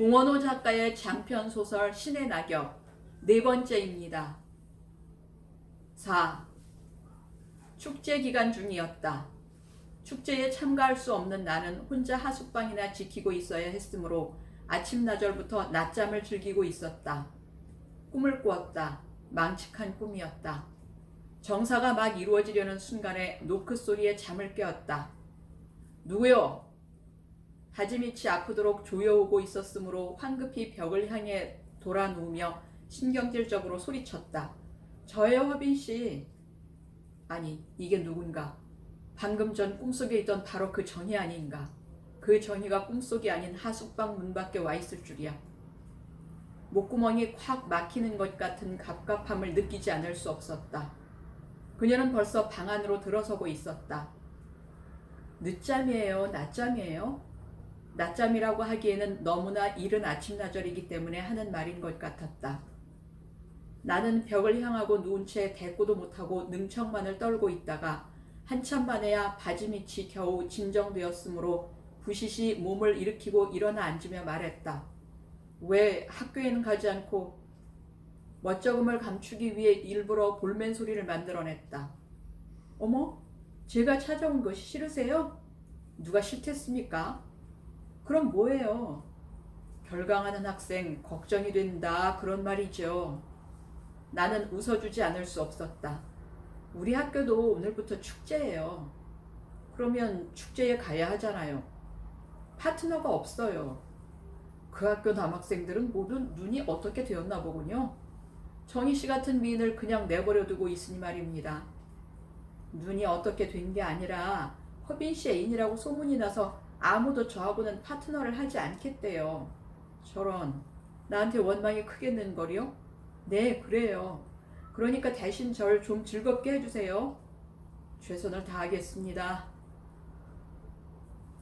공원호 작가의 장편 소설 신의 낙엽 네 번째입니다. 4. 축제 기간 중이었다. 축제에 참가할 수 없는 나는 혼자 하숙방이나 지키고 있어야 했으므로 아침나절부터 낮잠을 즐기고 있었다. 꿈을 꾸었다. 망측한 꿈이었다. 정사가 막 이루어지려는 순간에 노크 소리에 잠을 깨었다. 누구요? 다지밑이 아프도록 조여오고 있었으므로 황급히 벽을 향해 돌아 누우며 신경질적으로 소리쳤다. 저예요, 허빈씨. 아니, 이게 누군가? 방금 전 꿈속에 있던 바로 그 전이 아닌가? 그 전이가 꿈속이 아닌 하숙방 문 밖에 와 있을 줄이야. 목구멍이 콱 막히는 것 같은 갑갑함을 느끼지 않을 수 없었다. 그녀는 벌써 방 안으로 들어서고 있었다. 늦잠이에요? 낮잠이에요? 낮잠이라고 하기에는 너무나 이른 아침나절이기 때문에 하는 말인 것 같았다. 나는 벽을 향하고 누운 채 대꾸도 못하고 능청만을 떨고 있다가 한참 만에야 바지 밑이 겨우 진정되었으므로 부시시 몸을 일으키고 일어나 앉으며 말했다. 왜 학교에는 가지 않고? 멋쩍음을 감추기 위해 일부러 볼멘 소리를 만들어냈다. 어머, 제가 찾아온 것이 싫으세요? 누가 싫겠습니까? 그럼 뭐예요? 결강하는 학생 걱정이 된다 그런 말이죠. 나는 웃어주지 않을 수 없었다. 우리 학교도 오늘부터 축제예요. 그러면 축제에 가야 하잖아요. 파트너가 없어요. 그 학교 남학생들은 모두 눈이 어떻게 되었나 보군요. 정희씨 같은 미인을 그냥 내버려두고 있으니 말입니다. 눈이 어떻게 된 게 아니라 허빈씨 애인이라고 소문이 나서 아무도 저하고는 파트너를 하지 않겠대요. 저런, 나한테 원망이 크겠는걸요? 네, 그래요. 그러니까 대신 절 좀 즐겁게 해주세요. 최선을 다하겠습니다.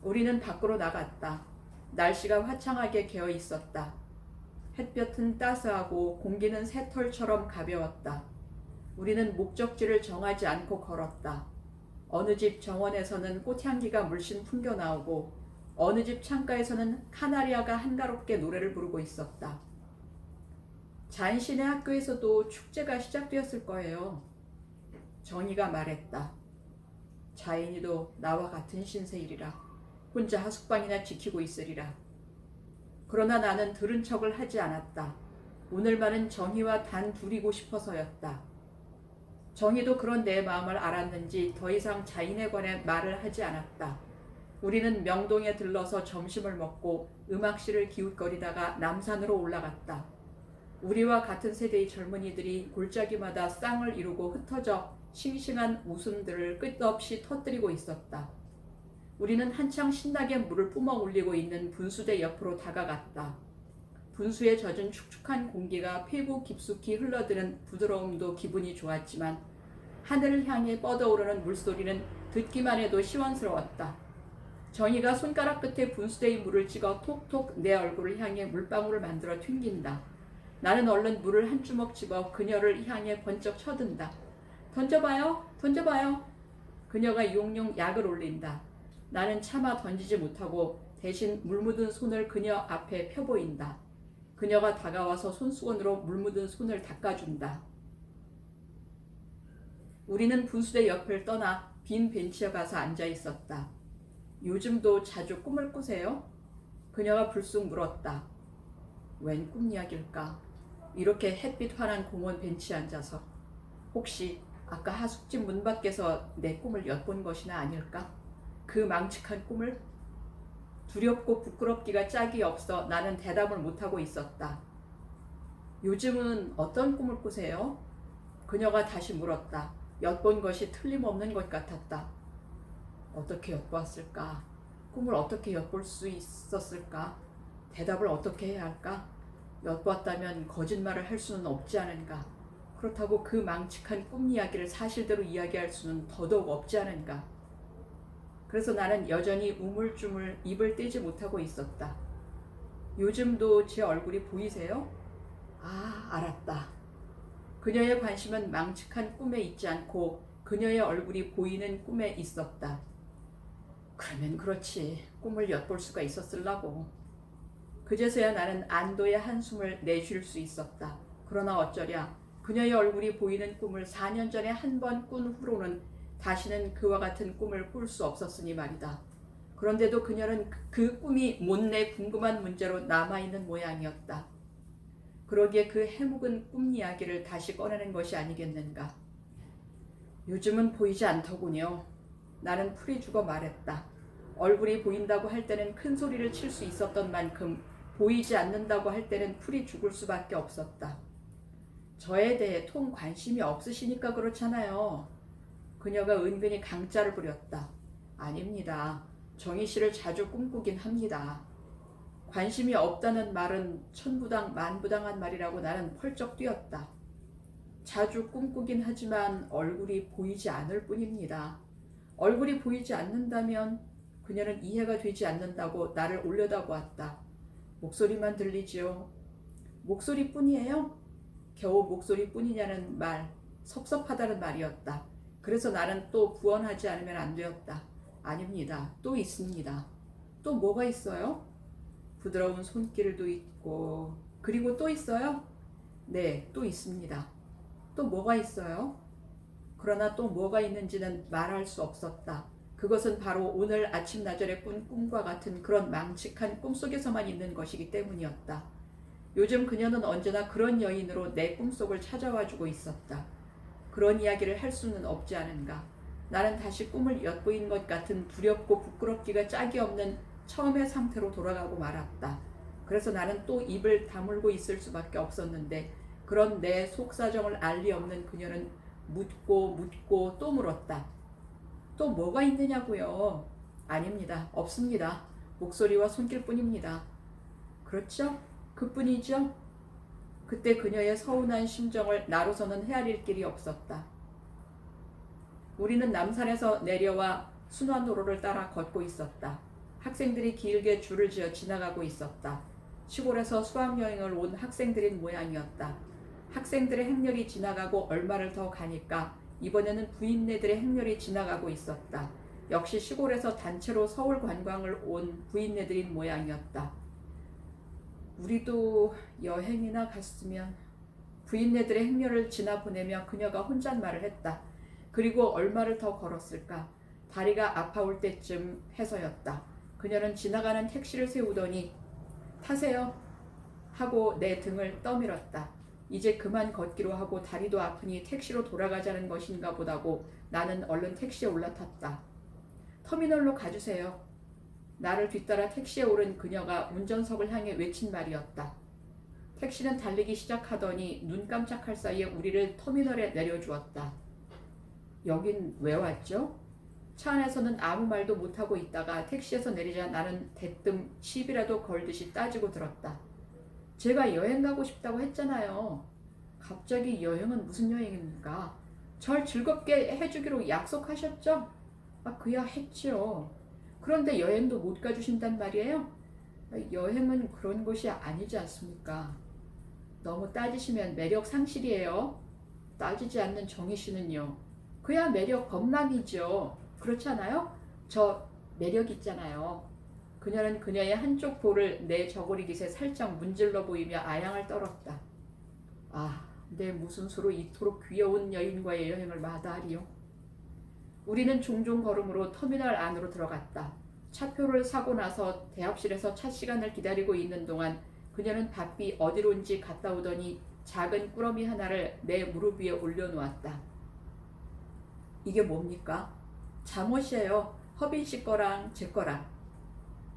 우리는 밖으로 나갔다. 날씨가 화창하게 개어 있었다. 햇볕은 따스하고 공기는 새털처럼 가벼웠다. 우리는 목적지를 정하지 않고 걸었다. 어느 집 정원에서는 꽃향기가 물씬 풍겨나오고 어느 집 창가에서는 카나리아가 한가롭게 노래를 부르고 있었다. 잔신의 학교에서도 축제가 시작되었을 거예요. 정희가 말했다. 자인이도 나와 같은 신세이리라. 혼자 하숙방이나 지키고 있으리라. 그러나 나는 들은 척을 하지 않았다. 오늘만은 정희와 단 둘이고 싶어서였다. 정희도 그런 내 마음을 알았는지 더 이상 자인에 관해 말을 하지 않았다. 우리는 명동에 들러서 점심을 먹고 음악실을 기웃거리다가 남산으로 올라갔다. 우리와 같은 세대의 젊은이들이 골짜기마다 쌍을 이루고 흩어져 싱싱한 웃음들을 끝없이 터뜨리고 있었다. 우리는 한창 신나게 물을 뿜어 올리고 있는 분수대 옆으로 다가갔다. 분수에 젖은 축축한 공기가 폐부 깊숙이 흘러드는 부드러움도 기분이 좋았지만 하늘을 향해 뻗어오르는 물소리는 듣기만 해도 시원스러웠다. 정희가 손가락 끝에 분수대의 물을 찍어 톡톡 내 얼굴을 향해 물방울을 만들어 튕긴다. 나는 얼른 물을 한 주먹 집어 그녀를 향해 번쩍 쳐든다. 던져봐요, 던져봐요. 그녀가 용용 약을 올린다. 나는 차마 던지지 못하고 대신 물 묻은 손을 그녀 앞에 펴보인다. 그녀가 다가와서 손수건으로 물 묻은 손을 닦아준다. 우리는 분수대 옆을 떠나 빈 벤치에 가서 앉아 있었다. 요즘도 자주 꿈을 꾸세요? 그녀가 불쑥 물었다. 웬 꿈 이야기일까? 이렇게 햇빛 환한 공원 벤치에 앉아서 혹시 아까 하숙집 문 밖에서 내 꿈을 엿본 것이나 아닐까? 그 망측한 꿈을? 두렵고 부끄럽기가 짝이 없어 나는 대답을 못하고 있었다. 요즘은 어떤 꿈을 꾸세요? 그녀가 다시 물었다. 엿본 것이 틀림없는 것 같았다. 어떻게 엿보았을까? 꿈을 어떻게 엿볼 수 있었을까? 대답을 어떻게 해야 할까? 엿보았다면 거짓말을 할 수는 없지 않은가? 그렇다고 그 망측한 꿈 이야기를 사실대로 이야기할 수는 더더욱 없지 않은가? 그래서 나는 여전히 우물쭈물 입을 떼지 못하고 있었다. 요즘도 제 얼굴이 보이세요? 아, 알았다. 그녀의 관심은 망측한 꿈에 있지 않고 그녀의 얼굴이 보이는 꿈에 있었다. 그러면 그렇지. 꿈을 엿볼 수가 있었을라고. 그제서야 나는 안도의 한숨을 내쉴 수 있었다. 그러나 어쩌랴 그녀의 얼굴이 보이는 꿈을 4년 전에 한 번 꾼 후로는 다시는 그와 같은 꿈을 꿀 수 없었으니 말이다. 그런데도 그녀는 그 꿈이 못내 궁금한 문제로 남아있는 모양이었다. 그러기에 그 해묵은 꿈 이야기를 다시 꺼내는 것이 아니겠는가. 요즘은 보이지 않더군요. 나는 풀이 죽어 말했다. 얼굴이 보인다고 할 때는 큰 소리를 칠 수 있었던 만큼 보이지 않는다고 할 때는 풀이 죽을 수밖에 없었다. 저에 대해 통 관심이 없으시니까 그렇잖아요. 그녀가 은근히 강짜를 부렸다. 아닙니다. 정희 씨를 자주 꿈꾸긴 합니다. 관심이 없다는 말은 천부당 만부당한 말이라고 나는 펄쩍 뛰었다. 자주 꿈꾸긴 하지만 얼굴이 보이지 않을 뿐입니다. 얼굴이 보이지 않는다면 그녀는 이해가 되지 않는다고 나를 올려다보았다. 목소리만 들리지요. 목소리뿐이에요? 겨우 목소리뿐이냐는 말, 섭섭하다는 말이었다. 그래서 나는 또 부언하지 않으면 안 되었다. 아닙니다. 또 있습니다. 또 뭐가 있어요? 부드러운 손길도 있고 그리고 또 있어요? 네, 또 있습니다. 또 뭐가 있어요? 그러나 또 뭐가 있는지는 말할 수 없었다. 그것은 바로 오늘 아침나절에 꾼 꿈과 같은 그런 망측한 꿈속에서만 있는 것이기 때문이었다. 요즘 그녀는 언제나 그런 여인으로 내 꿈속을 찾아와주고 있었다. 그런 이야기를 할 수는 없지 않은가. 나는 다시 꿈을 엿보인 것 같은 두렵고 부끄럽기가 짝이 없는 처음의 상태로 돌아가고 말았다. 그래서 나는 또 입을 다물고 있을 수밖에 없었는데 그런 내 속사정을 알 리 없는 그녀는 묻고 또 물었다. 또 뭐가 있느냐고요? 아닙니다. 없습니다. 목소리와 손길뿐입니다. 그렇죠? 그뿐이죠? 그때 그녀의 서운한 심정을 나로서는 헤아릴 길이 없었다. 우리는 남산에서 내려와 순환도로를 따라 걷고 있었다. 학생들이 길게 줄을 지어 지나가고 있었다. 시골에서 수학여행을 온 학생들인 모양이었다. 학생들의 행렬이 지나가고 얼마를 더 가니까 이번에는 부인네들의 행렬이 지나가고 있었다. 역시 시골에서 단체로 서울 관광을 온 부인네들인 모양이었다. 우리도 여행이나 갔으면. 부인네들의 행렬을 지나 보내며 그녀가 혼잣말을 했다. 그리고 얼마를 더 걸었을까? 다리가 아파올 때쯤 해서였다. 그녀는 지나가는 택시를 세우더니 타세요 하고 내 등을 떠밀었다. 이제 그만 걷기로 하고 다리도 아프니 택시로 돌아가자는 것인가 보다고 나는 얼른 택시에 올라탔다. 터미널로 가주세요. 나를 뒤따라 택시에 오른 그녀가 운전석을 향해 외친 말이었다. 택시는 달리기 시작하더니 눈 깜짝할 사이에 우리를 터미널에 내려주었다. 여긴 왜 왔죠? 차 안에서는 아무 말도 못하고 있다가 택시에서 내리자 나는 대뜸 시비라도 걸듯이 따지고 들었다. 제가 여행 가고 싶다고 했잖아요. 갑자기 여행은 무슨 여행입니까? 절 즐겁게 해주기로 약속하셨죠? 그야 했지요. 그런데 여행도 못 가주신단 말이에요? 여행은 그런 것이 아니지 않습니까? 너무 따지시면 매력 상실이에요. 따지지 않는 정희 씨는요. 그야 매력 범람이죠. 그렇지 않아요? 저 매력 있잖아요. 그녀는 그녀의 한쪽 볼을 내 저고리 깃에 살짝 문질러 보이며 아양을 떨었다. 내 무슨 수로 이토록 귀여운 여인과의 여행을 마다하리요. 우리는 종종 걸음으로 터미널 안으로 들어갔다. 차표를 사고 나서 대합실에서 차 시간을 기다리고 있는 동안 그녀는 바삐 어디론지 갔다 오더니 작은 꾸러미 하나를 내 무릎 위에 올려놓았다. 이게 뭡니까? 잠옷이에요. 허빈 씨 거랑 제 거랑.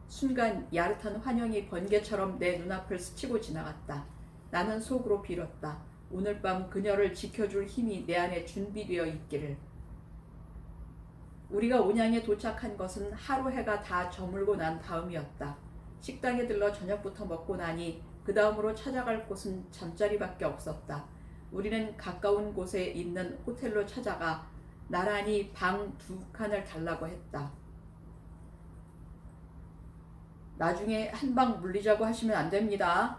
순간 야릇한 환영이 번개처럼 내 눈앞을 스치고 지나갔다. 나는 속으로 빌었다. 오늘 밤 그녀를 지켜줄 힘이 내 안에 준비되어 있기를. 우리가 온양에 도착한 것은 하루 해가 다 저물고 난 다음이었다. 식당에 들러 저녁부터 먹고 나니 그 다음으로 찾아갈 곳은 잠자리밖에 없었다. 우리는 가까운 곳에 있는 호텔로 찾아가 나란히 방 2칸을 달라고 했다. 나중에 한 방 물리자고 하시면 안 됩니다.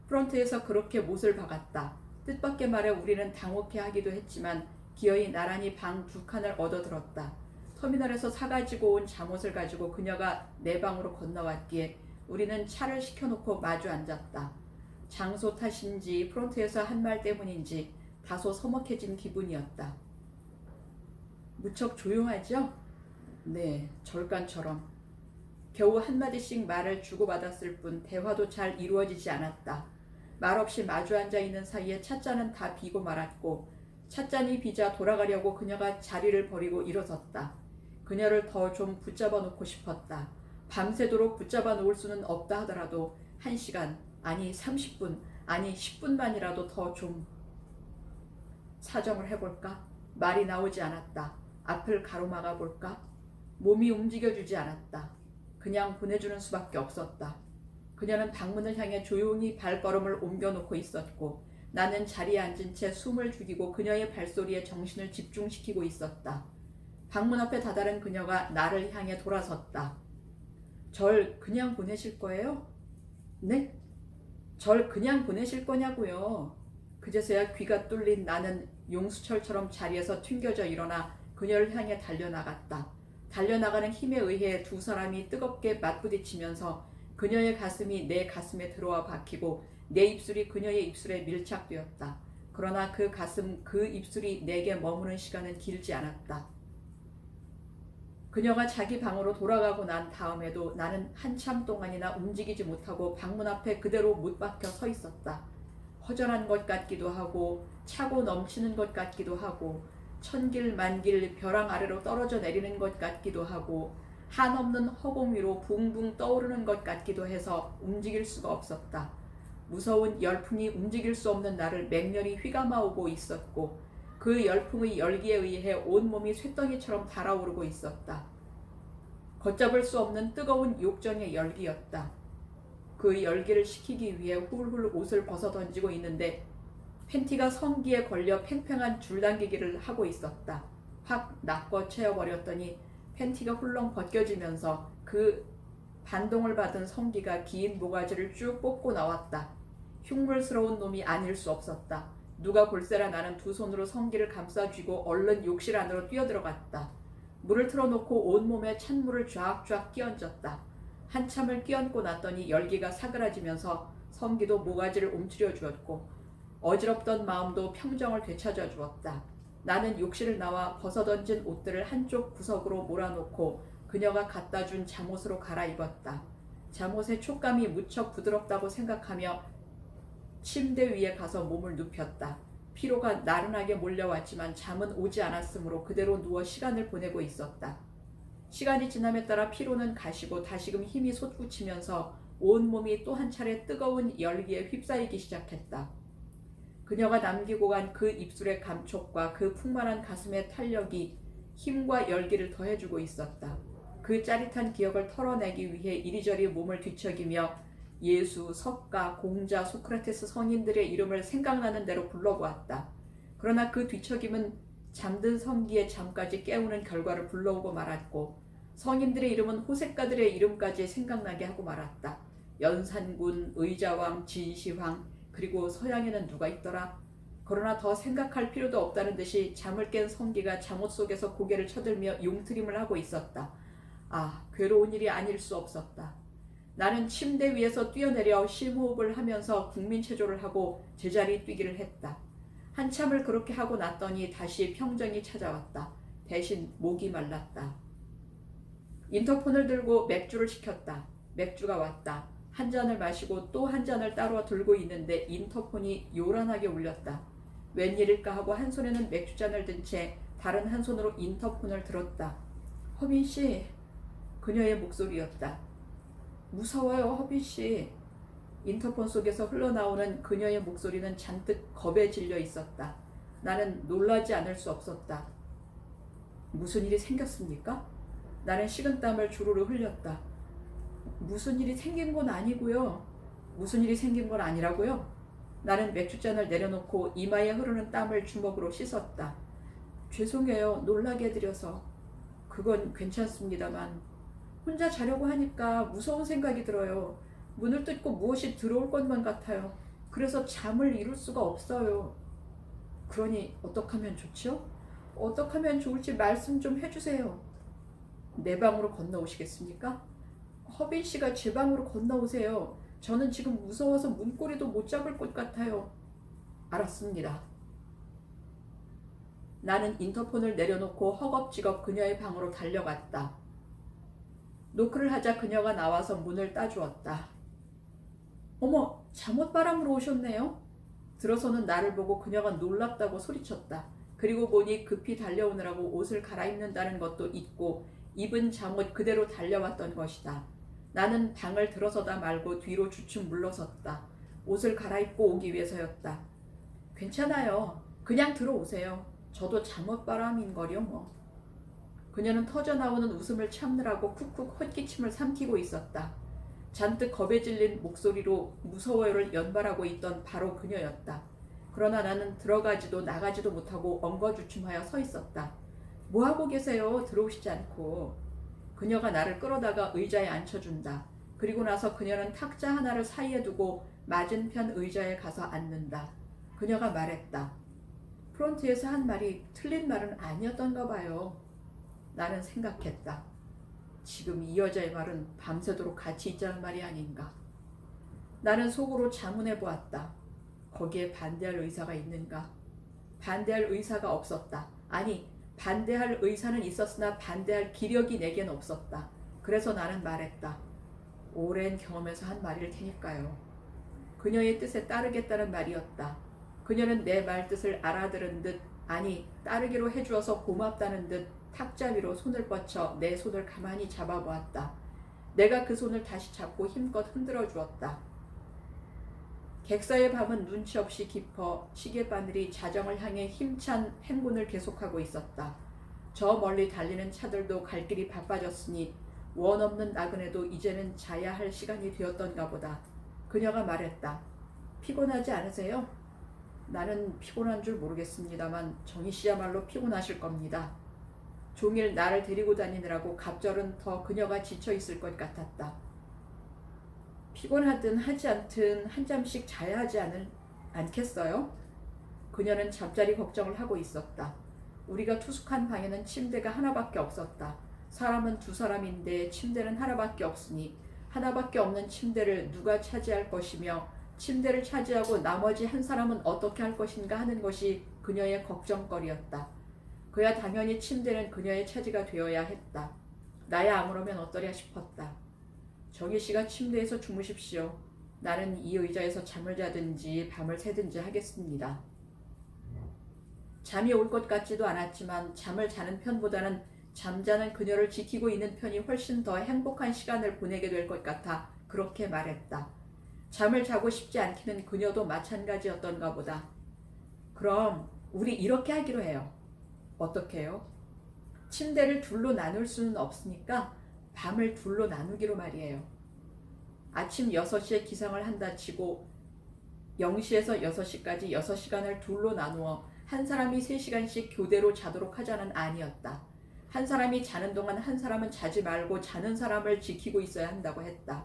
프런트에서 그렇게 못을 박았다. 뜻밖의 말에 우리는 당혹해하기도 했지만 기어이 나란히 방 2칸을 얻어들었다. 터미널에서 사가지고 온 잠옷을 가지고 그녀가 내 방으로 건너왔기에 우리는 차를 시켜놓고 마주 앉았다. 장소 탓인지 프론트에서 한 말 때문인지 다소 서먹해진 기분이었다. 무척 조용하죠? 네, 절간처럼. 겨우 한마디씩 말을 주고받았을 뿐 대화도 잘 이루어지지 않았다. 말없이 마주 앉아 있는 사이에 찻잔은 다 비고 말았고 찻잔이 비자 돌아가려고 그녀가 자리를 버리고 일어섰다. 그녀를 더 좀 붙잡아 놓고 싶었다. 밤새도록 붙잡아 놓을 수는 없다 하더라도 1시간, 아니 30분, 아니 10분만이라도 더 좀 사정을 해볼까? 말이 나오지 않았다. 앞을 가로막아 볼까? 몸이 움직여주지 않았다. 그냥 보내주는 수밖에 없었다. 그녀는 방문을 향해 조용히 발걸음을 옮겨놓고 있었고 나는 자리에 앉은 채 숨을 죽이고 그녀의 발소리에 정신을 집중시키고 있었다. 방문 앞에 다다른 그녀가 나를 향해 돌아섰다. 절 그냥 보내실 거예요? 네? 절 그냥 보내실 거냐고요. 그제서야 귀가 뚫린 나는 용수철처럼 자리에서 튕겨져 일어나 그녀를 향해 달려나갔다. 달려나가는 힘에 의해 두 사람이 뜨겁게 맞부딪히면서 그녀의 가슴이 내 가슴에 들어와 박히고 내 입술이 그녀의 입술에 밀착되었다. 그러나 그 가슴, 그 입술이 내게 머무는 시간은 길지 않았다. 그녀가 자기 방으로 돌아가고 난 다음에도 나는 한참 동안이나 움직이지 못하고 방문 앞에 그대로 못 박혀 서 있었다. 허전한 것 같기도 하고 차고 넘치는 것 같기도 하고 천길 만길 벼랑 아래로 떨어져 내리는 것 같기도 하고 한없는 허공 위로 붕붕 떠오르는 것 같기도 해서 움직일 수가 없었다. 무서운 열풍이 움직일 수 없는 나를 맹렬히 휘감아오고 있었고 그 열풍의 열기에 의해 온몸이 쇳덩이처럼 달아오르고 있었다. 걷잡을 수 없는 뜨거운 욕정의 열기였다. 그 열기를 식히기 위해 훌훌 옷을 벗어던지고 있는데 팬티가 성기에 걸려 팽팽한 줄당기기를 하고 있었다. 확 낚어 채워버렸더니 팬티가 훌렁 벗겨지면서 그 반동을 받은 성기가 긴 모가지를 쭉 뽑고 나왔다. 흉물스러운 놈이 아닐 수 없었다. 누가 볼세라 나는 두 손으로 성기를 감싸쥐고 얼른 욕실 안으로 뛰어들어갔다. 물을 틀어놓고 온몸에 찬물을 쫙쫙 끼얹었다. 한참을 끼얹고 났더니 열기가 사그라지면서 성기도 모가지를 움츠려 주었고 어지럽던 마음도 평정을 되찾아 주었다. 나는 욕실을 나와 벗어던진 옷들을 한쪽 구석으로 몰아놓고 그녀가 갖다 준 잠옷으로 갈아입었다. 잠옷의 촉감이 무척 부드럽다고 생각하며 침대 위에 가서 몸을 눕혔다. 피로가 나른하게 몰려왔지만 잠은 오지 않았으므로 그대로 누워 시간을 보내고 있었다. 시간이 지남에 따라 피로는 가시고 다시금 힘이 솟구치면서 온몸이 또 한 차례 뜨거운 열기에 휩싸이기 시작했다. 그녀가 남기고 간 그 입술의 감촉과 그 풍만한 가슴의 탄력이 힘과 열기를 더해주고 있었다. 그 짜릿한 기억을 털어내기 위해 이리저리 몸을 뒤척이며 예수, 석가, 공자, 소크라테스 성인들의 이름을 생각나는 대로 불러보았다. 그러나 그 뒤척임은 잠든 성기의 잠까지 깨우는 결과를 불러오고 말았고 성인들의 이름은 호색가들의 이름까지 생각나게 하고 말았다. 연산군, 의자왕, 진시황, 그리고 서양에는 누가 있더라. 그러나 더 생각할 필요도 없다는 듯이 잠을 깬 성기가 잠옷 속에서 고개를 쳐들며 용트림을 하고 있었다. 아, 괴로운 일이 아닐 수 없었다. 나는 침대 위에서 뛰어내려 심호흡을 하면서 국민체조를 하고 제자리 뛰기를 했다. 한참을 그렇게 하고 났더니 다시 평정이 찾아왔다. 대신 목이 말랐다. 인터폰을 들고 맥주를 시켰다. 맥주가 왔다. 한 잔을 마시고 또 한 잔을 따로 들고 있는데 인터폰이 요란하게 울렸다. 웬일일까 하고 한 손에는 맥주잔을 든 채 다른 한 손으로 인터폰을 들었다. 허빈씨, 그녀의 목소리였다. 무서워요, 허빈씨. 인터폰 속에서 흘러나오는 그녀의 목소리는 잔뜩 겁에 질려 있었다. 나는 놀라지 않을 수 없었다. 무슨 일이 생겼습니까? 나는 식은땀을 주르르 흘렸다. 무슨 일이 생긴 건 아니고요. 무슨 일이 생긴 건 아니라고요? 나는 맥주잔을 내려놓고 이마에 흐르는 땀을 주먹으로 씻었다. 죄송해요. 놀라게 해드려서. 그건 괜찮습니다만 혼자 자려고 하니까 무서운 생각이 들어요. 문을 뜯고 무엇이 들어올 것만 같아요. 그래서 잠을 이룰 수가 없어요. 그러니 어떡하면 좋죠? 어떡하면 좋을지 말씀 좀 해주세요. 내 방으로 건너오시겠습니까? 허빈 씨가 제 방으로 건너오세요. 저는 지금 무서워서 문고리도 못 잡을 것 같아요. 알았습니다. 나는 인터폰을 내려놓고 허겁지겁 그녀의 방으로 달려갔다. 노크를 하자 그녀가 나와서 문을 따주었다. 어머, 잠옷바람으로 오셨네요? 들어서는 나를 보고 그녀가 놀랍다고 소리쳤다. 그리고 보니 급히 달려오느라고 옷을 갈아입는다는 것도 잊고 입은 잠옷 그대로 달려왔던 것이다. 나는 방을 들어서다 말고 뒤로 주춤 물러섰다. 옷을 갈아입고 오기 위해서였다. 괜찮아요. 그냥 들어오세요. 저도 잠옷바람인걸요 뭐. 그녀는 터져나오는 웃음을 참느라고 쿡쿡 헛기침을 삼키고 있었다. 잔뜩 겁에 질린 목소리로 무서워요를 연발하고 있던 바로 그녀였다. 그러나 나는 들어가지도 나가지도 못하고 엉거주춤하여 서 있었다. 뭐하고 계세요? 들어오시지 않고. 그녀가 나를 끌어다가 의자에 앉혀준다. 그리고 나서 그녀는 탁자 하나를 사이에 두고 맞은편 의자에 가서 앉는다. 그녀가 말했다. 프론트에서 한 말이 틀린 말은 아니었던가 봐요. 나는 생각했다. 지금 이 여자의 말은 밤새도록 같이 있자는 말이 아닌가. 나는 속으로 자문해 보았다. 거기에 반대할 의사가 있는가? 반대할 의사가 없었다. 아니, 반대할 의사는 있었으나 반대할 기력이 내겐 없었다. 그래서 나는 말했다. 오랜 경험에서 한 말일 테니까요. 그녀의 뜻에 따르겠다는 말이었다. 그녀는 내 말 뜻을 알아들은 듯, 아니 따르기로 해주어서 고맙다는 듯 탁자 위로 손을 뻗쳐 내 손을 가만히 잡아보았다. 내가 그 손을 다시 잡고 힘껏 흔들어 주었다. 객사의 밤은 눈치 없이 깊어 시계바늘이 자정을 향해 힘찬 행군을 계속하고 있었다. 저 멀리 달리는 차들도 갈 길이 바빠졌으니 원 없는 나그네도 이제는 자야 할 시간이 되었던가 보다. 그녀가 말했다. 피곤하지 않으세요? 나는 피곤한 줄 모르겠습니다만 정희 씨야말로 피곤하실 겁니다. 종일 나를 데리고 다니느라고 갑절은 더 그녀가 지쳐 있을 것 같았다. 피곤하든 하지 않든 한 잠씩 자야 하지 않겠어요? 그녀는 잠자리 걱정을 하고 있었다. 우리가 투숙한 방에는 침대가 하나밖에 없었다. 사람은 두 사람인데 침대는 하나밖에 없으니 하나밖에 없는 침대를 누가 차지할 것이며 침대를 차지하고 나머지 한 사람은 어떻게 할 것인가 하는 것이 그녀의 걱정거리였다. 그야 당연히 침대는 그녀의 차지가 되어야 했다. 나야 아무러면 어떠랴 싶었다. 정희 씨가 침대에서 주무십시오. 나는 이 의자에서 잠을 자든지 밤을 새든지 하겠습니다. 잠이 올 것 같지도 않았지만 잠을 자는 편보다는 잠자는 그녀를 지키고 있는 편이 훨씬 더 행복한 시간을 보내게 될 것 같아 그렇게 말했다. 잠을 자고 싶지 않기는 그녀도 마찬가지였던가 보다. 그럼 우리 이렇게 하기로 해요. 어떻게 해요? 침대를 둘로 나눌 수는 없으니까 밤을 둘로 나누기로 말이에요. 아침 6시에 기상을 한다 치고 0시에서 6시까지 6시간을 둘로 나누어 한 사람이 3시간씩 교대로 자도록 하자는 안이었다. 한 사람이 자는 동안 한 사람은 자지 말고 자는 사람을 지키고 있어야 한다고 했다.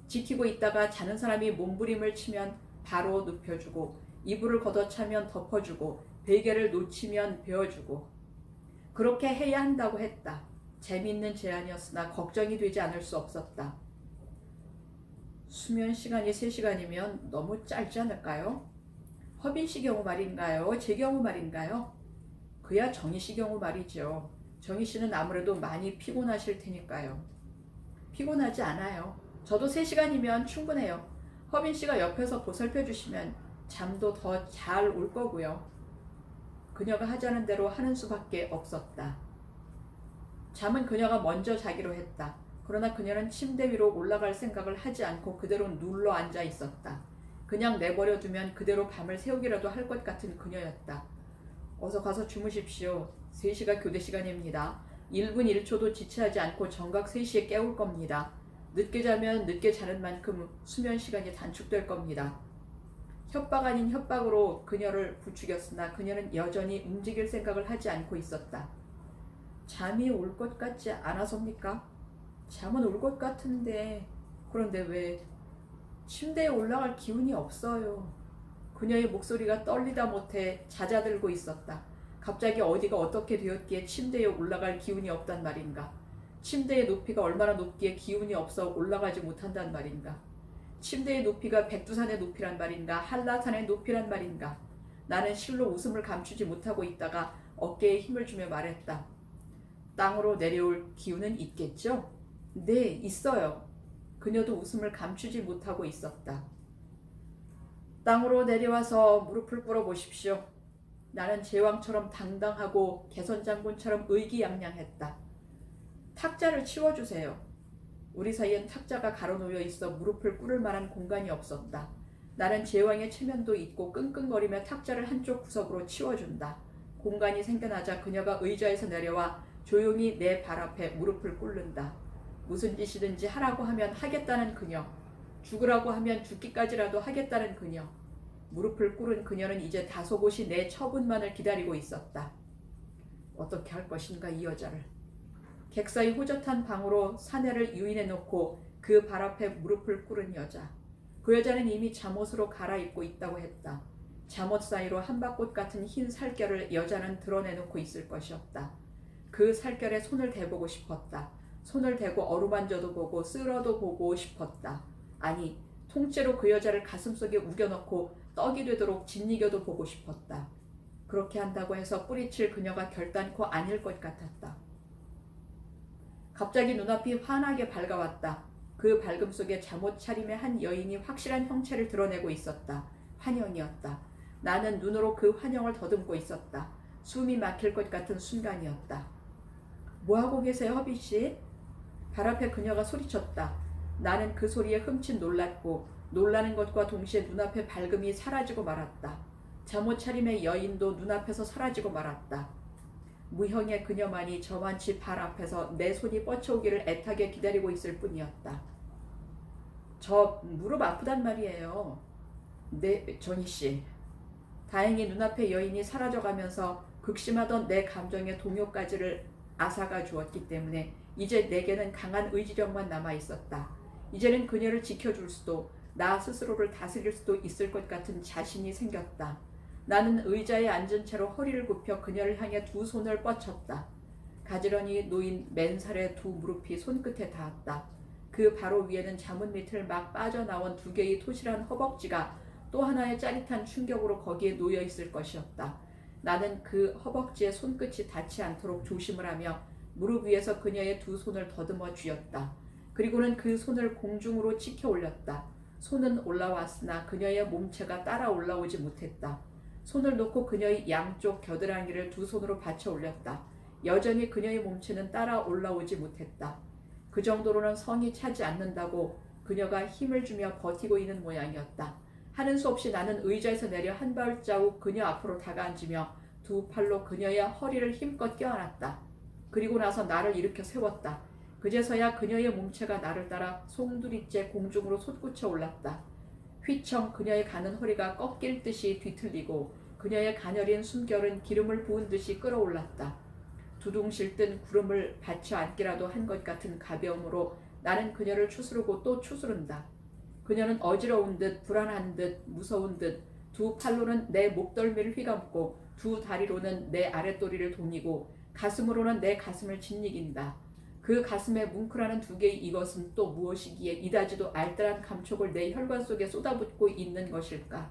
지키고 있다가 자는 사람이 몸부림을 치면 바로 눕혀주고 이불을 걷어차면 덮어주고 베개를 놓치면 베어주고 그렇게 해야 한다고 했다. 재미있는 제안이었으나 걱정이 되지 않을 수 없었다. 수면 시간이 3시간이면 너무 짧지 않을까요? 허빈 씨 경우 말인가요? 제 경우 말인가요? 그야 정희 씨 경우 말이죠. 정희 씨는 아무래도 많이 피곤하실 테니까요. 피곤하지 않아요. 저도 3시간이면 충분해요. 허빈 씨가 옆에서 보살펴 주시면 잠도 더 잘 올 거고요. 그녀가 하자는 대로 하는 수밖에 없었다. 잠은 그녀가 먼저 자기로 했다. 그러나 그녀는 침대 위로 올라갈 생각을 하지 않고 그대로 눌러 앉아 있었다. 그냥 내버려 두면 그대로 밤을 새우기라도 할 것 같은 그녀였다. 어서 가서 주무십시오. 3시가 교대 시간입니다. 1분 1초도 지체하지 않고 정각 3시에 깨울 겁니다. 늦게 자면 늦게 자는 만큼 수면 시간이 단축될 겁니다. 협박 아닌 협박으로 그녀를 부추겼으나 그녀는 여전히 움직일 생각을 하지 않고 있었다. 잠이 올 것 같지 않아서입니까? 잠은 올 것 같은데 그런데 왜 침대에 올라갈 기운이 없어요. 그녀의 목소리가 떨리다 못해 잦아들고 있었다. 갑자기 어디가 어떻게 되었기에 침대에 올라갈 기운이 없단 말인가. 침대의 높이가 얼마나 높기에 기운이 없어 올라가지 못한단 말인가? 침대의 높이가 백두산의 높이란 말인가? 한라산의 높이란 말인가? 나는 실로 웃음을 감추지 못하고 있다가 어깨에 힘을 주며 말했다. 땅으로 내려올 기운은 있겠죠? 네, 있어요. 그녀도 웃음을 감추지 못하고 있었다. 땅으로 내려와서 무릎을 꿇어 보십시오. 나는 제왕처럼 당당하고 개선장군처럼 의기양양했다. 탁자를 치워주세요. 우리 사이엔 탁자가 가로놓여 있어 무릎을 꿇을 만한 공간이 없었다. 나는 제왕의 체면도 있고 끙끙거리며 탁자를 한쪽 구석으로 치워준다. 공간이 생겨나자 그녀가 의자에서 내려와 조용히 내 발 앞에 무릎을 꿇는다. 무슨 짓이든지 하라고 하면 하겠다는 그녀. 죽으라고 하면 죽기까지라도 하겠다는 그녀. 무릎을 꿇은 그녀는 이제 다소곳이 내 처분만을 기다리고 있었다. 어떻게 할 것인가 이 여자를. 객사의 호젓한 방으로 사내를 유인해놓고 그 발 앞에 무릎을 꿇은 여자. 그 여자는 이미 잠옷으로 갈아입고 있다고 했다. 잠옷 사이로 한박꽃 같은 흰 살결을 여자는 드러내놓고 있을 것이었다. 그 살결에 손을 대보고 싶었다. 손을 대고 어루만져도 보고 쓸어도 보고 싶었다. 아니, 통째로 그 여자를 가슴속에 우겨넣고 떡이 되도록 짓이겨도 보고 싶었다. 그렇게 한다고 해서 뿌리칠 그녀가 결단코 아닐 것 같았다. 갑자기 눈앞이 환하게 밝아왔다. 그 밝음 속에 잠옷 차림의 한 여인이 확실한 형체를 드러내고 있었다. 환영이었다. 나는 눈으로 그 환영을 더듬고 있었다. 숨이 막힐 것 같은 순간이었다. 뭐하고 계세요, 허비씨? 발 앞에 그녀가 소리쳤다. 나는 그 소리에 흠칫 놀랐고 놀라는 것과 동시에 눈앞의 밝음이 사라지고 말았다. 잠옷 차림의 여인도 눈앞에서 사라지고 말았다. 무형의 그녀만이 저만치 발 앞에서 내 손이 뻗쳐오기를 애타게 기다리고 있을 뿐이었다. 저 무릎 아프단 말이에요. 네, 정희씨. 다행히 눈앞의 여인이 사라져가면서 극심하던 내 감정의 동요까지를 앗아가 주었기 때문에 이제 내게는 강한 의지력만 남아있었다. 이제는 그녀를 지켜줄 수도 나 스스로를 다스릴 수도 있을 것 같은 자신이 생겼다. 나는 의자에 앉은 채로 허리를 굽혀 그녀를 향해 두 손을 뻗쳤다. 가지런히 놓인 맨살의 두 무릎이 손끝에 닿았다. 그 바로 위에는 잠옷 밑을 막 빠져나온 두 개의 토실한 허벅지가 또 하나의 짜릿한 충격으로 거기에 놓여 있을 것이었다. 나는 그 허벅지에 손끝이 닿지 않도록 조심을 하며 무릎 위에서 그녀의 두 손을 더듬어 쥐었다. 그리고는 그 손을 공중으로 치켜 올렸다. 손은 올라왔으나 그녀의 몸체가 따라 올라오지 못했다. 손을 놓고 그녀의 양쪽 겨드랑이를 두 손으로 받쳐 올렸다. 여전히 그녀의 몸체는 따라 올라오지 못했다. 그 정도로는 성이 차지 않는다고 그녀가 힘을 주며 버티고 있는 모양이었다. 하는 수 없이 나는 의자에서 내려 한 발자국 그녀 앞으로 다가앉으며 두 팔로 그녀의 허리를 힘껏 껴안았다. 그리고 나서 나를 일으켜 세웠다. 그제서야 그녀의 몸체가 나를 따라 송두리째 공중으로 솟구쳐 올랐다. 휘청 그녀의 가는 허리가 꺾일 듯이 뒤틀리고 그녀의 가녀린 숨결은 기름을 부은 듯이 끓어올랐다. 두둥실 뜬 구름을 받쳐 앉기라도 한 것 같은 가벼움으로 나는 그녀를 추스르고 또 추스른다. 그녀는 어지러운 듯 불안한 듯 무서운 듯 두 팔로는 내 목덜미를 휘감고 두 다리로는 내 아랫도리를 동이고 가슴으로는 내 가슴을 짓이긴다. 그 가슴에 뭉클하는 두 개의 이것은 또 무엇이기에 이다지도 알뜰한 감촉을 내 혈관 속에 쏟아붓고 있는 것일까?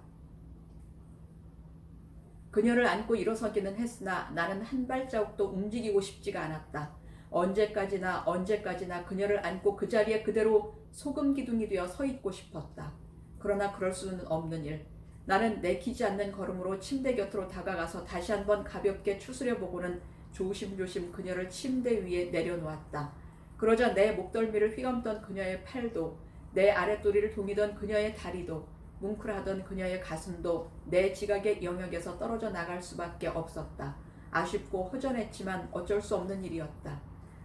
그녀를 안고 일어서기는 했으나 나는 한 발자국도 움직이고 싶지가 않았다. 언제까지나 그녀를 안고 그 자리에 그대로 소금 기둥이 되어 서 있고 싶었다. 그러나 그럴 수는 없는 일. 나는 내키지 않는 걸음으로 침대 곁으로 다가가서 다시 한번 가볍게 추스려 보고는 조심조심 그녀를 침대 위에 내려놓았다. 그러자 내 목덜미를 휘감던 그녀의 팔도, 내 아랫도리를 동이던 그녀의 다리도, 뭉클하던 그녀의 가슴도 내 지각의 영역에서 떨어져 나갈 수밖에 없었다. 아쉽고 허전했지만 어쩔 수 없는 일이었다.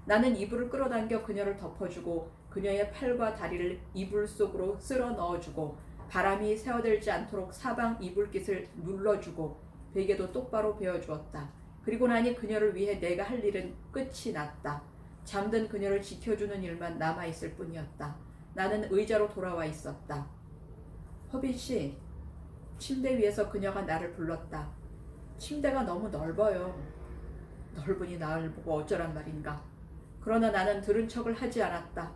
나는 이불을 끌어당겨 그녀를 덮어주고 그녀의 팔과 다리를 이불 속으로 쓸어 넣어주고 바람이 새어들지 않도록 사방 이불깃을 눌러주고 베개도 똑바로 베어주었다. 그리고 나니 그녀를 위해 내가 할 일은 끝이 났다. 잠든 그녀를 지켜주는 일만 남아있을 뿐이었다. 나는 의자로 돌아와 있었다. 허빈씨, 침대 위에서 그녀가 나를 불렀다. 침대가 너무 넓어요. 넓으니 나를 보고 어쩌란 말인가. 그러나 나는 들은 척을 하지 않았다.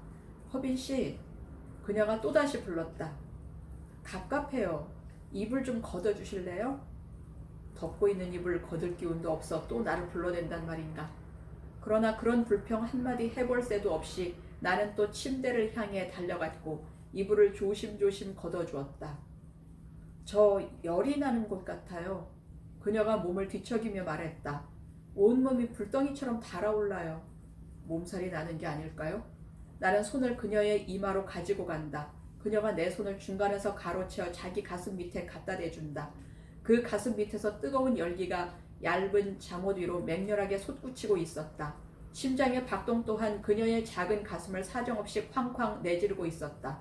허빈 씨, 그녀가 또다시 불렀다. 갑갑해요. 이불 좀 걷어주실래요? 덮고 있는 이불 걷을 기운도 없어 또 나를 불러댄단 말인가. 그러나 그런 불평 한마디 해볼 새도 없이 나는 또 침대를 향해 달려갔고 이불을 조심조심 걷어주었다. 저 열이 나는 것 같아요. 그녀가 몸을 뒤척이며 말했다. 온몸이 불덩이처럼 달아올라요. 몸살이 나는 게 아닐까요? 나는 손을 그녀의 이마로 가지고 간다. 그녀가 내 손을 중간에서 가로채어 자기 가슴 밑에 갖다 대준다. 그 가슴 밑에서 뜨거운 열기가 얇은 잠옷 위로 맹렬하게 솟구치고 있었다. 심장의 박동 또한 그녀의 작은 가슴을 사정없이 쾅쾅 내지르고 있었다.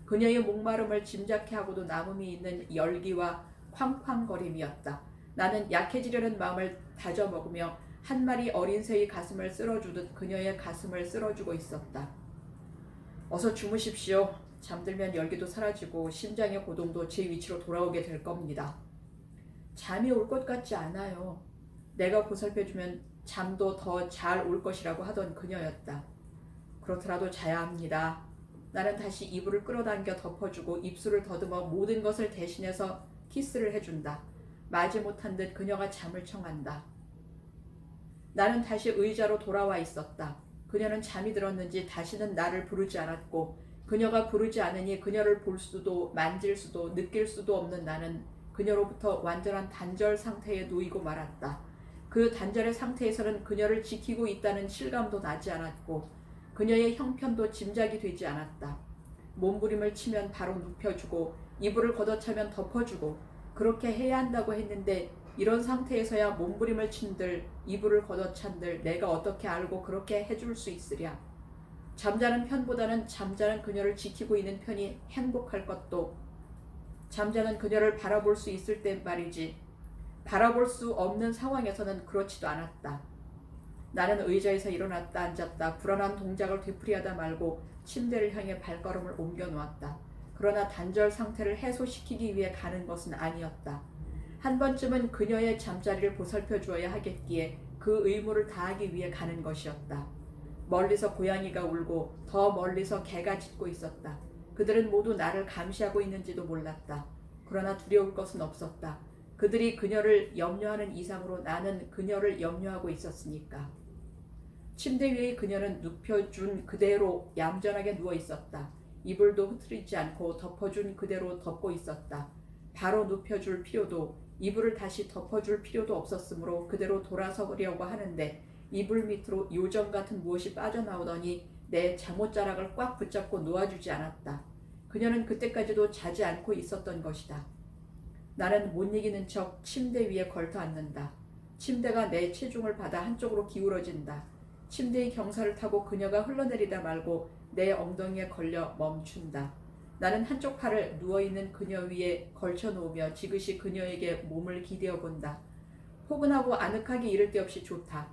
그녀의 목마름을 짐작케 하고도 남음이 있는 열기와 쾅쾅거림이었다. 나는 약해지려는 마음을 다져먹으며 한 마리 어린 새의 가슴을 쓸어주듯 그녀의 가슴을 쓸어주고 있었다. 어서 주무십시오. 잠들면 열기도 사라지고 심장의 고동도 제 위치로 돌아오게 될 겁니다. 잠이 올 것 같지 않아요. 내가 보살펴주면 잠도 더 잘 올 것이라고 하던 그녀였다. 그렇더라도 자야 합니다. 나는 다시 이불을 끌어당겨 덮어주고 입술을 더듬어 모든 것을 대신해서 키스를 해준다. 마지못한 듯 그녀가 잠을 청한다. 나는 다시 의자로 돌아와 있었다. 그녀는 잠이 들었는지 다시는 나를 부르지 않았고 그녀가 부르지 않으니 그녀를 볼 수도 만질 수도 느낄 수도 없는 나는 그녀로부터 완전한 단절 상태에 놓이고 말았다. 그 단절의 상태에서는 그녀를 지키고 있다는 실감도 나지 않았고 그녀의 형편도 짐작이 되지 않았다. 몸부림을 치면 바로 눕혀주고 이불을 걷어차면 덮어주고 그렇게 해야 한다고 했는데 이런 상태에서야 몸부림을 친들 이불을 걷어찬들 내가 어떻게 알고 그렇게 해줄 수 있으랴. 잠자는 편보다는 잠자는 그녀를 지키고 있는 편이 행복할 것도 잠자는 그녀를 바라볼 수 있을 때 말이지 바라볼 수 없는 상황에서는 그렇지도 않았다. 나는 의자에서 일어났다 앉았다 불안한 동작을 되풀이하다 말고 침대를 향해 발걸음을 옮겨 놓았다. 그러나 단절 상태를 해소시키기 위해 가는 것은 아니었다. 한 번쯤은 그녀의 잠자리를 보살펴 주어야 하겠기에 그 의무를 다하기 위해 가는 것이었다. 멀리서 고양이가 울고 더 멀리서 개가 짖고 있었다. 그들은 모두 나를 감시하고 있는지도 몰랐다. 그러나 두려울 것은 없었다. 그들이 그녀를 염려하는 이상으로 나는 그녀를 염려하고 있었으니까. 침대 위에 그녀는 눕혀준 그대로 얌전하게 누워 있었다. 이불도 흐트리지 않고 덮어준 그대로 덮고 있었다. 바로 눕혀줄 필요도 이불을 다시 덮어줄 필요도 없었으므로 그대로 돌아서려고 하는데 이불 밑으로 요정 같은 무엇이 빠져나오더니 내 잠옷자락을 꽉 붙잡고 놓아주지 않았다. 그녀는 그때까지도 자지 않고 있었던 것이다. 나는 못 이기는 척 침대 위에 걸터 앉는다. 침대가 내 체중을 받아 한쪽으로 기울어진다. 침대의 경사를 타고 그녀가 흘러내리다 말고 내 엉덩이에 걸려 멈춘다. 나는 한쪽 팔을 누워있는 그녀 위에 걸쳐놓으며 지그시 그녀에게 몸을 기대어 본다. 포근하고 아늑하기 이를 데 없이 좋다.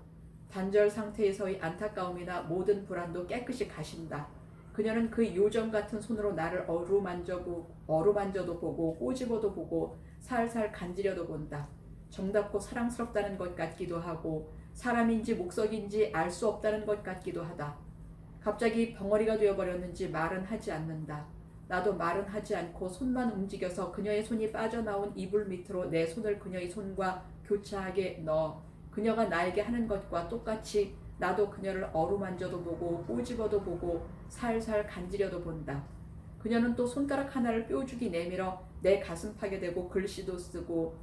단절 상태에서의 안타까움이나 모든 불안도 깨끗이 가신다. 그녀는 그 요정 같은 손으로 나를 어루만져도 보고 꼬집어도 보고 살살 간지려도 본다. 정답고 사랑스럽다는 것 같기도 하고 사람인지 목석인지 알 수 없다는 것 같기도 하다. 갑자기 벙어리가 되어버렸는지 말은 하지 않는다. 나도 말은 하지 않고 손만 움직여서 그녀의 손이 빠져나온 이불 밑으로 내 손을 그녀의 손과 교차하게 넣어 그녀가 나에게 하는 것과 똑같이 나도 그녀를 어루만져도 보고 꼬집어도 보고 살살 간지려도 본다. 그녀는 또 손가락 하나를 뾰족이 내밀어 내 가슴팍에 대고 글씨도 쓰고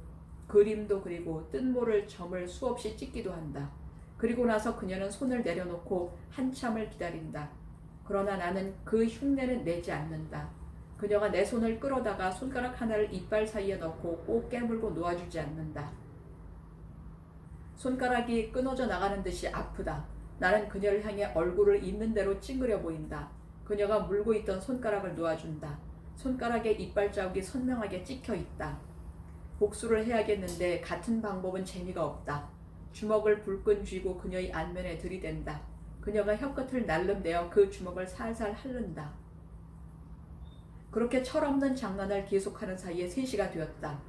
그림도 그리고 뜬모를 점을 수없이 찍기도 한다. 그리고 나서 그녀는 손을 내려놓고 한참을 기다린다. 그러나 나는 그 흉내는 내지 않는다. 그녀가 내 손을 끌어다가 손가락 하나를 이빨 사이에 넣고 꼭 깨물고 놓아주지 않는다. 손가락이 끊어져 나가는 듯이 아프다. 나는 그녀를 향해 얼굴을 있는 대로 찡그려 보인다. 그녀가 물고 있던 손가락을 놓아준다. 손가락에 이빨 자국이 선명하게 찍혀 있다. 복수를 해야겠는데 같은 방법은 재미가 없다. 주먹을 불끈 쥐고 그녀의 안면에 들이댄다. 그녀가 혀끝을 날름대어 그 주먹을 살살 핥는다. 그렇게 철없는 장난을 계속하는 사이에 3시가 되었다.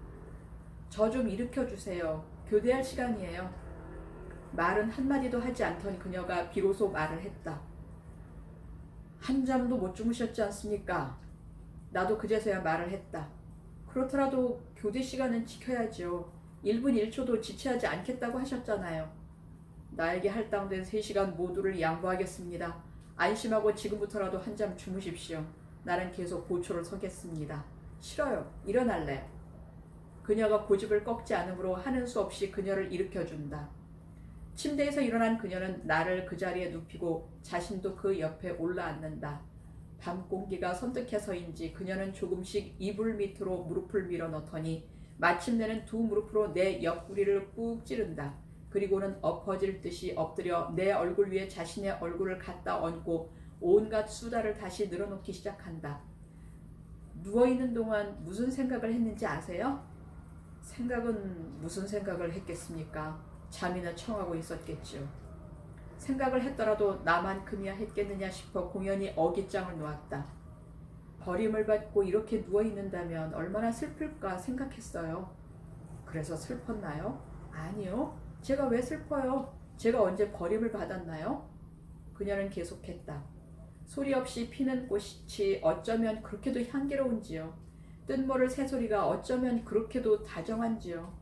저 좀 일으켜주세요. 교대할 시간이에요. 말은 한마디도 하지 않던 그녀가 비로소 말을 했다. 한잠도 못 주무셨지 않습니까? 나도 그제서야 말을 했다. 그렇더라도 교대 시간은 지켜야죠. 1분 1초도 지체하지 않겠다고 하셨잖아요. 나에게 할당된 3시간 모두를 양보하겠습니다. 안심하고 지금부터라도 한잠 주무십시오. 나는 계속 고초를 서겠습니다. 싫어요. 일어날래요. 그녀가 고집을 꺾지 않으므로 하는 수 없이 그녀를 일으켜준다. 침대에서 일어난 그녀는 나를 그 자리에 눕히고 자신도 그 옆에 올라앉는다. 밤 공기가 선뜻해서인지 그녀는 조금씩 이불 밑으로 무릎을 밀어 넣더니 마침내는 두 무릎으로 내 옆구리를 꾹 찌른다. 그리고는 엎어질 듯이 엎드려 내 얼굴 위에 자신의 얼굴을 갖다 얹고 온갖 수다를 다시 늘어놓기 시작한다. 누워있는 동안 무슨 생각을 했는지 아세요? 생각은 무슨 생각을 했겠습니까? 잠이나 청하고 있었겠죠. 생각을 했더라도 나만큼이야 했겠느냐 싶어 공연히 어깃장을 놓았다. 버림을 받고 이렇게 누워있는다면 얼마나 슬플까 생각했어요. 그래서 슬펐나요? 아니요. 제가 왜 슬퍼요? 제가 언제 버림을 받았나요? 그녀는 계속했다. 소리 없이 피는 꽃이 어쩌면 그렇게도 향기로운지요. 뜬모를 새소리가 어쩌면 그렇게도 다정한지요.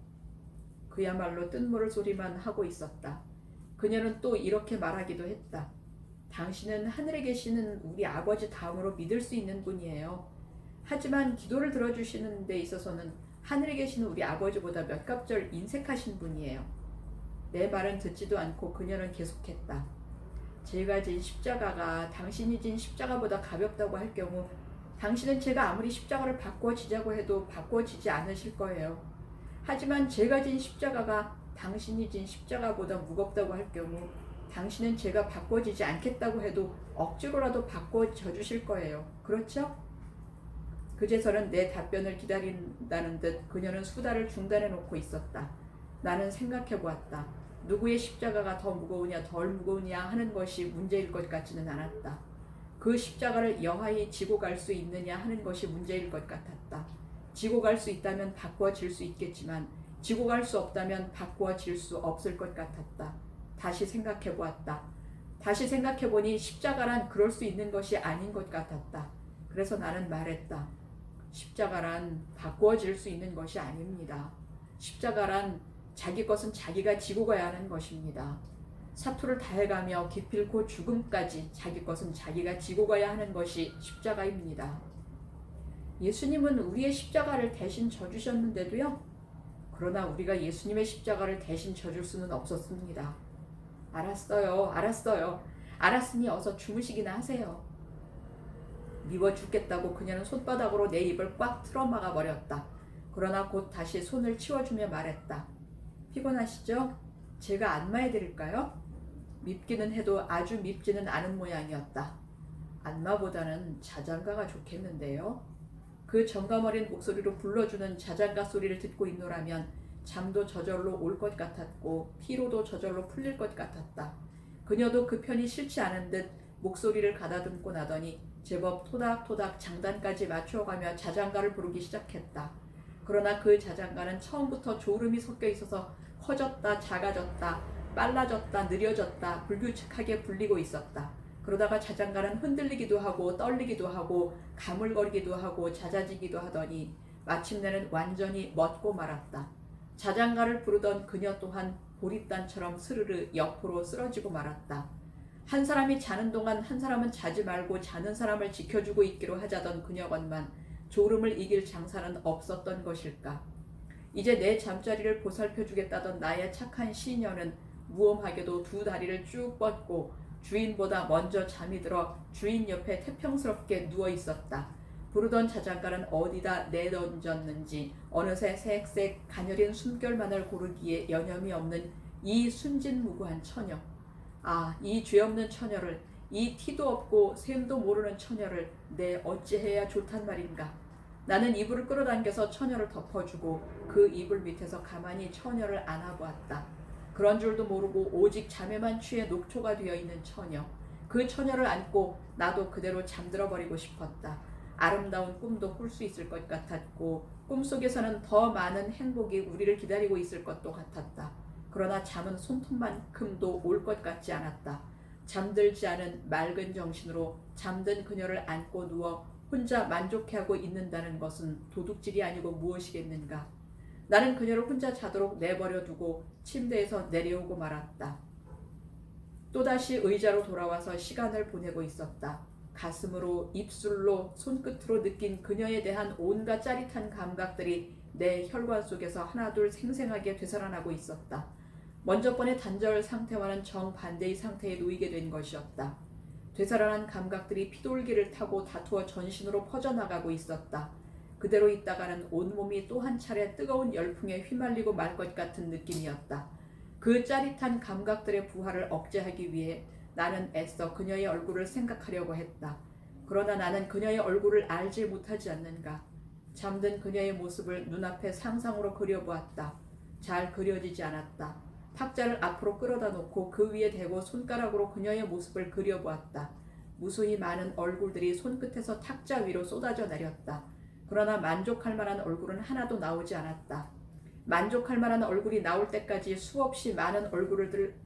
그야말로 뜬모를 소리만 하고 있었다. 그녀는 또 이렇게 말하기도 했다. 당신은 하늘에 계시는 우리 아버지 다음으로 믿을 수 있는 분이에요. 하지만 기도를 들어주시는 데 있어서는 하늘에 계시는 우리 아버지보다 몇 갑절 인색하신 분이에요. 내 말은 듣지도 않고 그녀는 계속했다. 제가 진 십자가가 당신이 진 십자가보다 가볍다고 할 경우 당신은 제가 아무리 십자가를 바꿔지자고 해도 바꿔지지 않으실 거예요. 하지만 제가 진 십자가가 당신이 진 십자가보다 무겁다고 할 경우 당신은 제가 바꿔지지 않겠다고 해도 억지로라도 바꿔져 주실 거예요. 그렇죠? 그제서는 내 답변을 기다린다는 듯 그녀는 수다를 중단해 놓고 있었다. 나는 생각해 보았다. 누구의 십자가가 더 무거우냐 덜 무거우냐 하는 것이 문제일 것 같지는 않았다. 그 십자가를 여하히 지고 갈 수 있느냐 하는 것이 문제일 것 같았다. 지고 갈 수 있다면 바꿔질 수 있겠지만 지고 갈 수 없다면 바꿔질 수 없을 것 같았다. 다시 생각해 보았다. 다시 생각해 보니 십자가란 그럴 수 있는 것이 아닌 것 같았다. 그래서 나는 말했다. 십자가란 바꿔질 수 있는 것이 아닙니다. 십자가란 자기 것은 자기가 지고 가야 하는 것입니다. 사투를 다해가며 기필코 죽음까지 자기 것은 자기가 지고 가야 하는 것이 십자가입니다. 예수님은 우리의 십자가를 대신 져주셨는데도요. 그러나 우리가 예수님의 십자가를 대신 져줄 수는 없었습니다. 알았어요. 알았으니 어서 주무시기나 하세요. 미워 죽겠다고 그녀는 손바닥으로 내 입을 꽉 틀어막아 버렸다. 그러나 곧 다시 손을 치워주며 말했다. 피곤하시죠? 제가 안마해드릴까요? 밉기는 해도 아주 밉지는 않은 모양이었다. 안마보다는 자장가가 좋겠는데요. 그 정감 어린 목소리로 불러주는 자장가 소리를 듣고 있노라면 잠도 저절로 올 것 같았고 피로도 저절로 풀릴 것 같았다. 그녀도 그 편이 싫지 않은 듯 목소리를 가다듬고 나더니 제법 토닥토닥 장단까지 맞춰가며 자장가를 부르기 시작했다. 그러나 그 자장가는 처음부터 졸음이 섞여 있어서 커졌다 작아졌다 빨라졌다 느려졌다 불규칙하게 불리고 있었다. 그러다가 자장가는 흔들리기도 하고 떨리기도 하고 가물거리기도 하고 잦아지기도 하더니 마침내는 완전히 멎고 말았다. 자장가를 부르던 그녀 또한 보릿단처럼 스르르 옆으로 쓰러지고 말았다. 한 사람이 자는 동안 한 사람은 자지 말고 자는 사람을 지켜주고 있기로 하자던 그녀건만 졸음을 이길 장사는 없었던 것일까. 이제 내 잠자리를 보살펴주겠다던 나의 착한 시녀는 무엄하게도 두 다리를 쭉 뻗고 주인보다 먼저 잠이 들어 주인 옆에 태평스럽게 누워 있었다. 부르던 자장가는 어디다 내던졌는지 어느새 색색 가녀린 숨결만을 고르기에 여념이 없는 이 순진무구한 처녀. 아, 이 죄 없는 처녀를, 이 티도 없고 셈도 모르는 처녀를 내 어찌해야 좋단 말인가. 나는 이불을 끌어당겨서 처녀를 덮어주고 그 이불 밑에서 가만히 처녀를 안아보았다. 그런 줄도 모르고 오직 잠에만 취해 녹초가 되어 있는 처녀. 그 처녀를 안고 나도 그대로 잠들어버리고 싶었다. 아름다운 꿈도 꿀 수 있을 것 같았고 꿈속에서는 더 많은 행복이 우리를 기다리고 있을 것도 같았다. 그러나 잠은 손톱만큼도 올 것 같지 않았다. 잠들지 않은 맑은 정신으로 잠든 그녀를 안고 누워 혼자 만족해하고 있는다는 것은 도둑질이 아니고 무엇이겠는가. 나는 그녀를 혼자 자도록 내버려 두고 침대에서 내려오고 말았다. 또다시 의자로 돌아와서 시간을 보내고 있었다. 가슴으로, 입술로, 손끝으로 느낀 그녀에 대한 온갖 짜릿한 감각들이 내 혈관 속에서 하나둘 생생하게 되살아나고 있었다. 먼저 번의 단절 상태와는 정반대의 상태에 놓이게 된 것이었다. 되살아난 감각들이 피돌기를 타고 다투어 전신으로 퍼져나가고 있었다. 그대로 있다가는 온몸이 또 한 차례 뜨거운 열풍에 휘말리고 말 것 같은 느낌이었다. 그 짜릿한 감각들의 부활을 억제하기 위해 나는 애써 그녀의 얼굴을 생각하려고 했다. 그러나 나는 그녀의 얼굴을 알지 못하지 않는가. 잠든 그녀의 모습을 눈앞에 상상으로 그려보았다. 잘 그려지지 않았다. 탁자를 앞으로 끌어다 놓고 그 위에 대고 손가락으로 그녀의 모습을 그려보았다. 무수히 많은 얼굴들이 손끝에서 탁자 위로 쏟아져 내렸다. 그러나 만족할 만한 얼굴은 하나도 나오지 않았다. 만족할 만한 얼굴이 나올 때까지 수없이 많은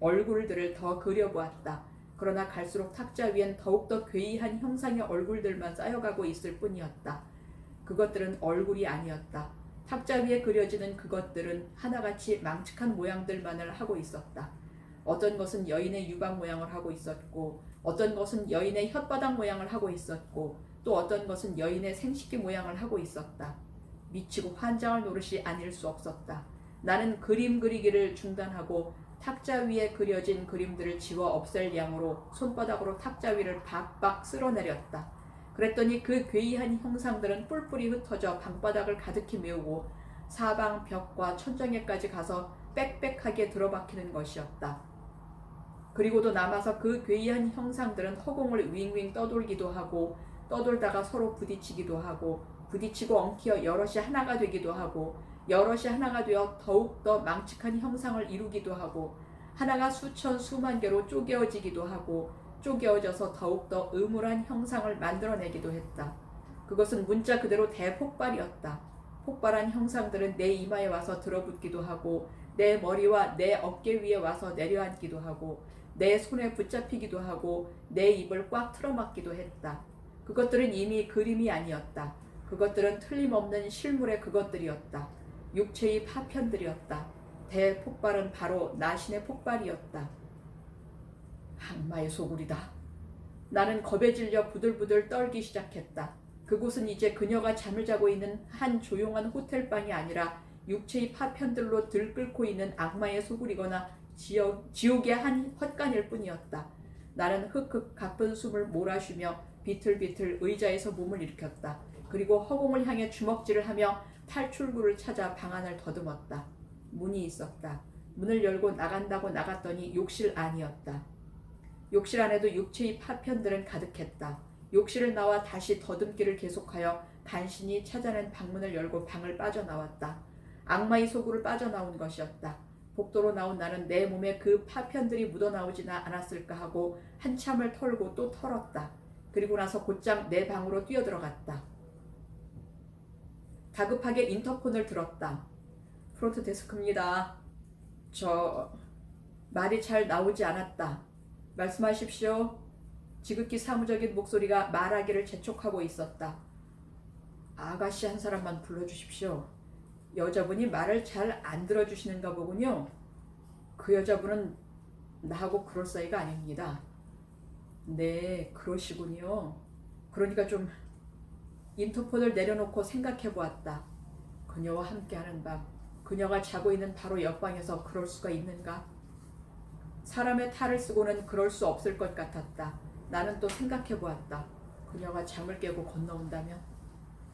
얼굴들을 더 그려보았다. 그러나 갈수록 탁자 위엔 더욱더 괴이한 형상의 얼굴들만 쌓여가고 있을 뿐이었다. 그것들은 얼굴이 아니었다. 탁자 위에 그려지는 그것들은 하나같이 망측한 모양들만을 하고 있었다. 어떤 것은 여인의 유방 모양을 하고 있었고, 어떤 것은 여인의 혓바닥 모양을 하고 있었고, 또 어떤 것은 여인의 생식기 모양을 하고 있었다. 미치고 환장할 노릇이 아닐 수 없었다. 나는 그림 그리기를 중단하고 탁자 위에 그려진 그림들을 지워 없앨 양으로 손바닥으로 탁자 위를 박박 쓸어내렸다. 그랬더니 그 괴이한 형상들은 뿔뿔이 흩어져 방바닥을 가득히 메우고 사방 벽과 천장에까지 가서 빽빽하게 들어박히는 것이었다. 그리고도 남아서 그 괴이한 형상들은 허공을 윙윙 떠돌기도 하고 떠돌다가 서로 부딪히기도 하고 부딪히고 엉키어 여럿이 하나가 되기도 하고 여럿이 하나가 되어 더욱더 망측한 형상을 이루기도 하고 하나가 수천 수만 개로 쪼개어지기도 하고 쪼개어져서 더욱더 음울한 형상을 만들어내기도 했다. 그것은 문자 그대로 대폭발이었다. 폭발한 형상들은 내 이마에 와서 들어붙기도 하고 내 머리와 내 어깨 위에 와서 내려앉기도 하고 내 손에 붙잡히기도 하고 내 입을 꽉 틀어막기도 했다. 그것들은 이미 그림이 아니었다. 그것들은 틀림없는 실물의 그것들이었다. 육체의 파편들이었다. 대폭발은 바로 나신의 폭발이었다. 악마의 소굴이다. 나는 겁에 질려 부들부들 떨기 시작했다. 그곳은 이제 그녀가 잠을 자고 있는 한 조용한 호텔방이 아니라 육체의 파편들로 들끓고 있는 악마의 소굴이거나 지옥의 한 헛간일 뿐이었다. 나는 흑흑 가쁜 숨을 몰아쉬며 비틀비틀 의자에서 몸을 일으켰다. 그리고 허공을 향해 주먹질을 하며 탈출구를 찾아 방 안을 더듬었다. 문이 있었다. 문을 열고 나간다고 나갔더니 욕실 안이었다. 욕실 안에도 육체의 파편들은 가득했다. 욕실을 나와 다시 더듬기를 계속하여 간신히 찾아낸 방문을 열고 방을 빠져나왔다. 악마의 속으로 빠져나온 것이었다. 복도로 나온 나는 내 몸에 그 파편들이 묻어나오지나 않았을까 하고 한참을 털고 또 털었다. 그리고 나서 곧장 내 방으로 뛰어들어갔다. 다급하게 인터폰을 들었다. 프론트 데스크입니다. 말이 잘 나오지 않았다. 말씀하십시오. 지극히 사무적인 목소리가 말하기를 재촉하고 있었다. 아가씨 한 사람만 불러주십시오. 여자분이 말을 잘 안 들어주시는가 보군요. 그 여자분은 나하고 그럴 사이가 아닙니다. 네, 그러시군요. 그러니까 좀 인터폰을 내려놓고 생각해 보았다. 그녀와 함께하는 밤, 그녀가 자고 있는 바로 옆방에서 그럴 수가 있는가? 사람의 탈을 쓰고는 그럴 수 없을 것 같았다. 나는 또 생각해 보았다. 그녀가 잠을 깨고 건너온다면?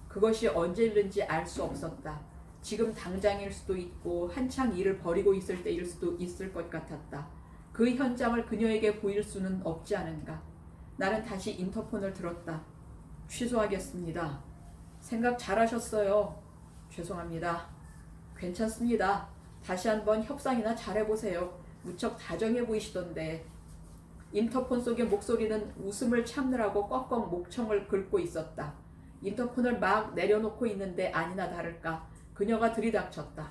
그것이 언제 일는지 알 수 없었다. 지금 당장일 수도 있고 한창 일을 벌이고 있을 때일 수도 있을 것 같았다. 그 현장을 그녀에게 보일 수는 없지 않은가. 나는 다시 인터폰을 들었다. 취소하겠습니다. 생각 잘하셨어요. 죄송합니다. 괜찮습니다. 다시 한번 협상이나 잘해보세요. 무척 다정해 보이시던데. 인터폰 속의 목소리는 웃음을 참느라고 꺽꺽 목청을 긁고 있었다. 인터폰을 막 내려놓고 있는데 아니나 다를까 그녀가 들이닥쳤다.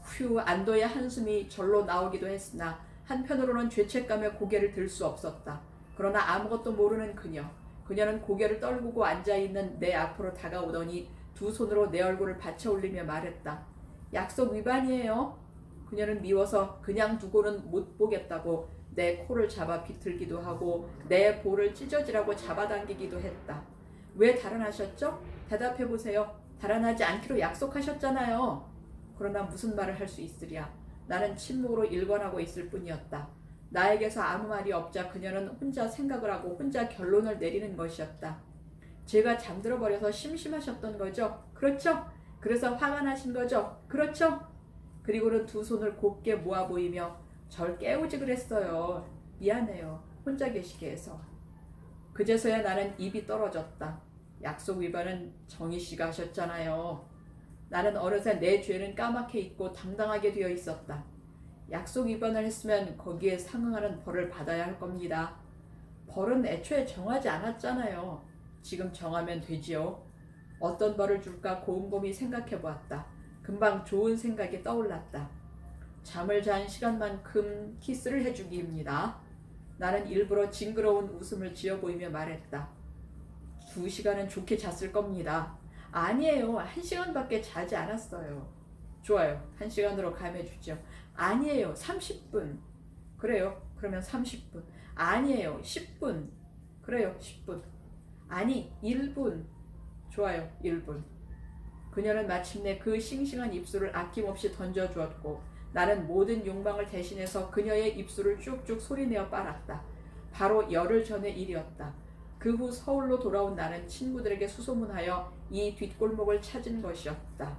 휴, 안도의 한숨이 절로 나오기도 했으나 한편으로는 죄책감에 고개를 들 수 없었다. 그러나 아무것도 모르는 그녀는 고개를 떨구고 앉아있는 내 앞으로 다가오더니 두 손으로 내 얼굴을 받쳐 올리며 말했다. 약속 위반이에요. 그녀는 미워서 그냥 두고는 못 보겠다고 내 코를 잡아 비틀기도 하고 내 볼을 찢어지라고 잡아당기기도 했다. 왜 달아나셨죠? 대답해보세요. 달아나지 않기로 약속하셨잖아요. 그러나 무슨 말을 할 수 있으랴. 나는 침묵으로 일관하고 있을 뿐이었다. 나에게서 아무 말이 없자 그녀는 혼자 생각을 하고 혼자 결론을 내리는 것이었다. 제가 잠들어 버려서 심심하셨던 거죠? 그렇죠? 그래서 화가 나신 거죠? 그렇죠? 그리고는 두 손을 곱게 모아 보이며 절 깨우지 그랬어요. 미안해요. 혼자 계시게 해서. 그제서야 나는 입이 떨어졌다. 약속 위반은 정희 씨가 하셨잖아요. 나는 어느새 내 죄는 까맣게 잊고 당당하게 되어 있었다. 약속 위반을 했으면 거기에 상응하는 벌을 받아야 할 겁니다. 벌은 애초에 정하지 않았잖아요. 지금 정하면 되지요. 어떤 벌을 줄까 곰곰이 생각해 보았다. 금방 좋은 생각이 떠올랐다. 잠을 잔 시간만큼 키스를 해주기입니다. 나는 일부러 징그러운 웃음을 지어 보이며 말했다. 2시간은 좋게 잤을 겁니다. 아니에요. 1시간밖에 자지 않았어요. 좋아요. 1시간으로 감해주죠. 아니에요. 30분. 그래요. 그러면 30분. 아니에요. 10분. 그래요. 10분. 아니, 1분. 좋아요. 1분. 그녀는 마침내 그 싱싱한 입술을 아낌없이 던져주었고 나는 모든 욕망을 대신해서 그녀의 입술을 쭉쭉 소리내어 빨았다. 바로 열흘 전의 일이었다. 그 후 서울로 돌아온 나는 친구들에게 수소문하여 이 뒷골목을 찾은 것이었다.